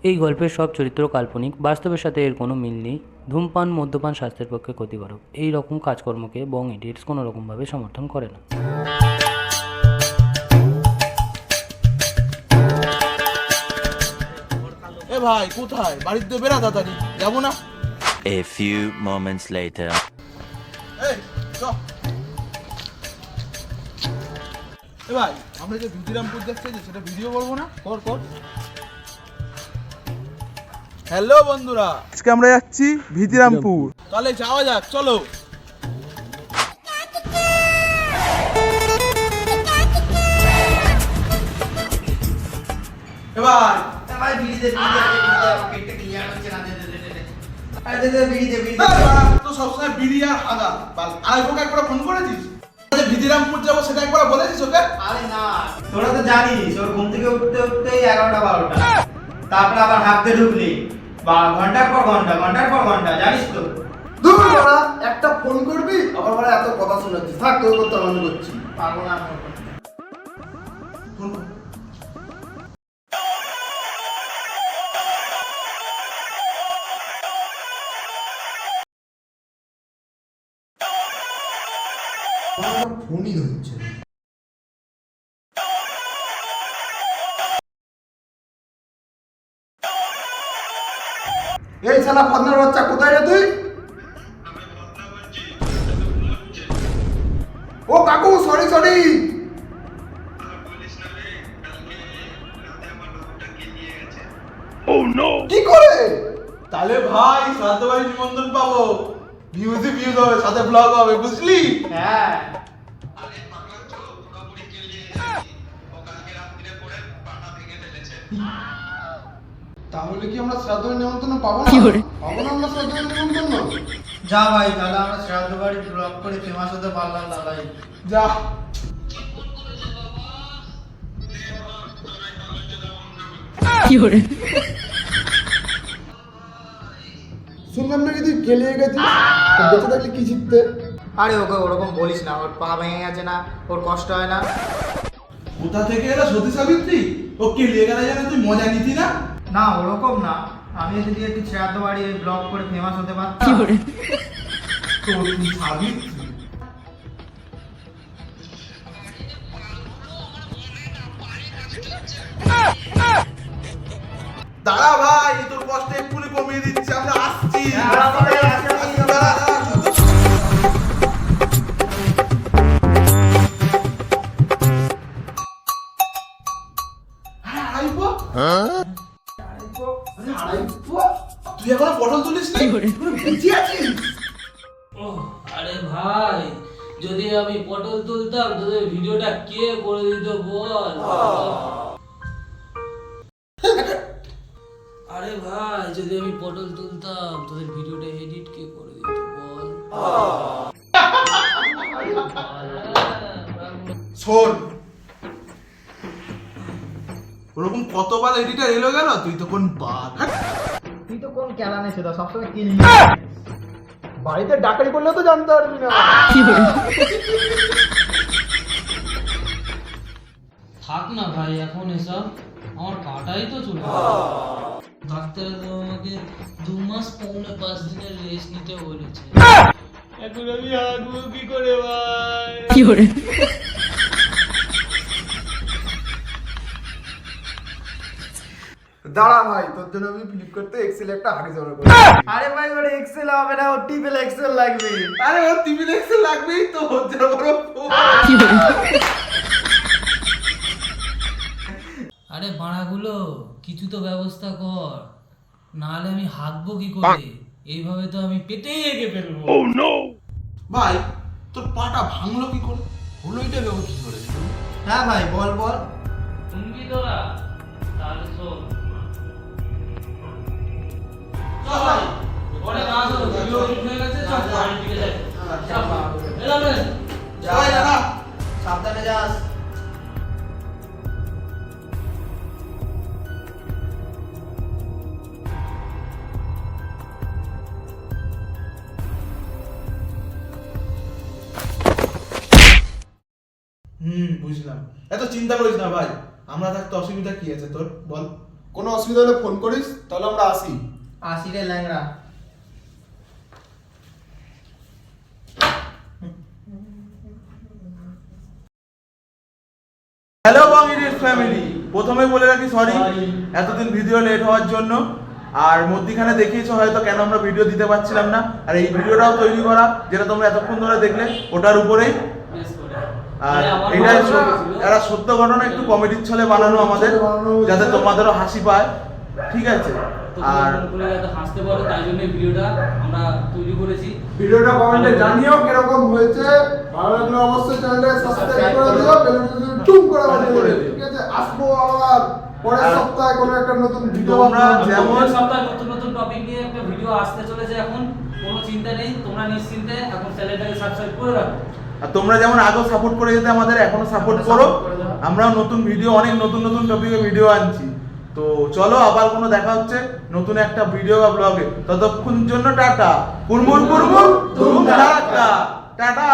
এই গল্পের সব চরিত্র কাল্পনিক, বাস্তবের সাথে এর কোনো মিল নেই। ধূমপান, মদ্যপান স্বাস্থ্যের পক্ষে ক্ষতিকারক, এই রকম কাজকর্মকে বং ইডিয়টস কোনো রকমভাবে সমর্থন করে না। এ ভাই কোথায়? বাড়িতে বেরা তাড়াতাড়ি, যাবো না? A few moments later. এই চল। এ ভাই আমরা যে ভিদিরামপুর যাচ্ছি সেটা ভিডিও করবো না? কর কর। হ্যালো বন্ধুরা, আজকে আমরা যাচ্ছি ভিদিরামপুর। তাহলে যাওয়া যাক, চলো। এ ভাই তো সবসময় বিড়ি আর হাগা। আর ওকে একবার ফোন করেছিস? ভিদিরামপুর যাবো সেটা একবার বলেছিস ওকে? আরে না, তোরা তো জানিস ওর ঘুম থেকে উঠতে উঠতেই 11টা 12টা, তারপরে আবার হাঁটতে ঢুকলি ঘন্টার পর ঘন্টা, জানিস তো। দূর বাবা, একটা ফোন করবি আবার বলে এত কথা শোনাচ্ছিস। থাক, তোর কথা মনে করছি। পারবো না। ফোন কর। ফোনই ধরছে না। এই শালা ফদনার বাচ্চা, কোথায় রে তুই? ও কাকু, সরি। কি করে? তাহলে ভাই শ্রাদ্ধ বাড়ি নিমন্ত্রণ পাবো, ভিউজ হবে, সাথে ব্লগ হবে, বুঝলি? হ্যাঁ, তাহলে কি আমরা শ্রাদ্ধ নিমন্ত্রণ পাবো না? পাবো না আমরা শ্রাদ্ধ নিমন্ত্রণ? যা ভাই, তাহলে আমরা শ্রাদ্ধ বাড়ি ব্লগ করে ফেমাস হতে পারলাম না ভাই। যা। শুনলাম নাকি তুই গেলিয়ে গেছিস, বেঁচে থাকলে কি জিততে? আরে ওকে ওরকম বলিস না, ওর পা ভেঙে গেছে না, ওর কষ্ট হয় না। কোথা থেকে এরা সতী সাবিত্রী? ও কেলিয়ে গেলে জানে তুই মজা নিতি না? না ওরকম না, আমি যদি একটু শ্রাদ্ধ বাড়ি ব্লগ করে ফেমাস হতে পারতাম। সতী সাবিত্রী। দাঁড়া ভাই, তোর কষ্ট এক্ষুনি কমিয়ে দিচ্ছি, আমরা আসছি। দাঁড়া। তুই এখনো পটল তুলিস নি? বেঁচে আছিস? আরে ভাই, যদি আমি পটল তুলতাম তোদের ভিডিওটা কে করে দিত বল? আরে ভাই, যদি আমি পটল তুলতাম তোদের ভিডিওটা এডিট কে করে দিত বল? শোন, ওরকম কতবার এডিটার এলো গেল, তুই তো কোন বাদ। তুই তো কোন কেলানে ছিল, সবসময় কিনলি। বাড়িতে ডাকারি করলেও তো জানতে পারবি না। থাক না ভাই এখন এসব, আমার কাটাই তো চলে ডাক্তার তো আমাকে 2 মাস 4.5 দিনের রেস্ট নিতে বলেছে। এখন আমি হাঁটবো কি করে ভাই? দাঁড়া ভাই, তোর জন্য আমি ফ্লিপকার্টে এক্সেল একটা আগে জমা করি। আরে ভাই ওর এক্সেল হবে না, ওর টিপেল এক্সেল লাগবে। আরে ও টিভি দেখছে লাগবেই তো, হচ্ছে বড়। আরে বাড়াগুলো কিছু তো ব্যবস্থা কর, নাহলে আমি হাঁকবো কি করে? এইভাবে তো আমি পেটেই এঁকে ফেলবো। ভাই তোর পাটা ভাঙলো কি করে? হলো এটা গেল কি করে? হ্যাঁ ভাই, বল। শুনবি তোরা? তাহলে শোন। চল ভাই, পরে কাজ হলো, ভিডিও এডিট হয়ে গেছে, সব বাড়ি দিকে যাই। এলাম রে। যাই না। সাবধানে যাস। বুঝলাম, এত চিন্তা করিস না ভাই, আমরা থাকতে অসুবিধা কি আছে তোর বল। কোনো অসুবিধা হলে ফোন করিস, তাহলে আমরা আসি। আসি রে ল্যাংড়া। হ্যালো বং ইডিয়টস ফ্যামিলি, প্রথমে বলে রাখি সরি এতদিন ভিডিও লেট হওয়ার জন্য। আর মধ্যিখানে দেখিয়েছো হয়তো কেন আমরা ভিডিও দিতে পারছিলাম না, আর এই ভিডিওটাও তৈরি করা যেটা তোমরা এতক্ষণ ধরে দেখলে ওটার উপরেই। আর এটা একটা সত্য ঘটনা, একটু কমেডির ছলে বানানো আমাদের, যাতে তোমাদেরও হাসি পায়, ঠিক আছে? আর হাসতে পারো তাই জন্য ভিডিওটা আমরা তৈরি করেছি। ভিডিওটা কমেন্টে জানিও কিরকম হয়েছে। ভালো লাগলে অবশ্যই চ্যানেলটাকে সাবস্ক্রাইব করে দিও, বেল আইকনটা টুম করে বাজিয়ে দিও, ঠিক আছে? আসবো আবার পরের সপ্তাহে কোনো একটা নতুন ভিডিও। তোমরা যেমন সপ্তাহে নতুন নতুন টপিক নিয়ে একটা ভিডিও আসতে চলেছে, এখন কোনো চিন্তা নেই, তোমরা নিশ্চিন্তে এখন চ্যানেলটাকে সাবস্ক্রাইব করে রাখো। আর তোমরা যেমন আগেও সাপোর্ট করে যেতে আমাদের এখনো সাপোর্ট করো। আমরাও নতুন ভিডিও, অনেক নতুন নতুন টপিকে ভিডিও আনছি। তো চলো আবার কোনো দেখা হচ্ছে নতুন একটা ভিডিও বা ব্লগে। ততক্ষণ জন্য টাটা, কুরমুর কুরমুর ধুম ধারাক্কা, টাটা।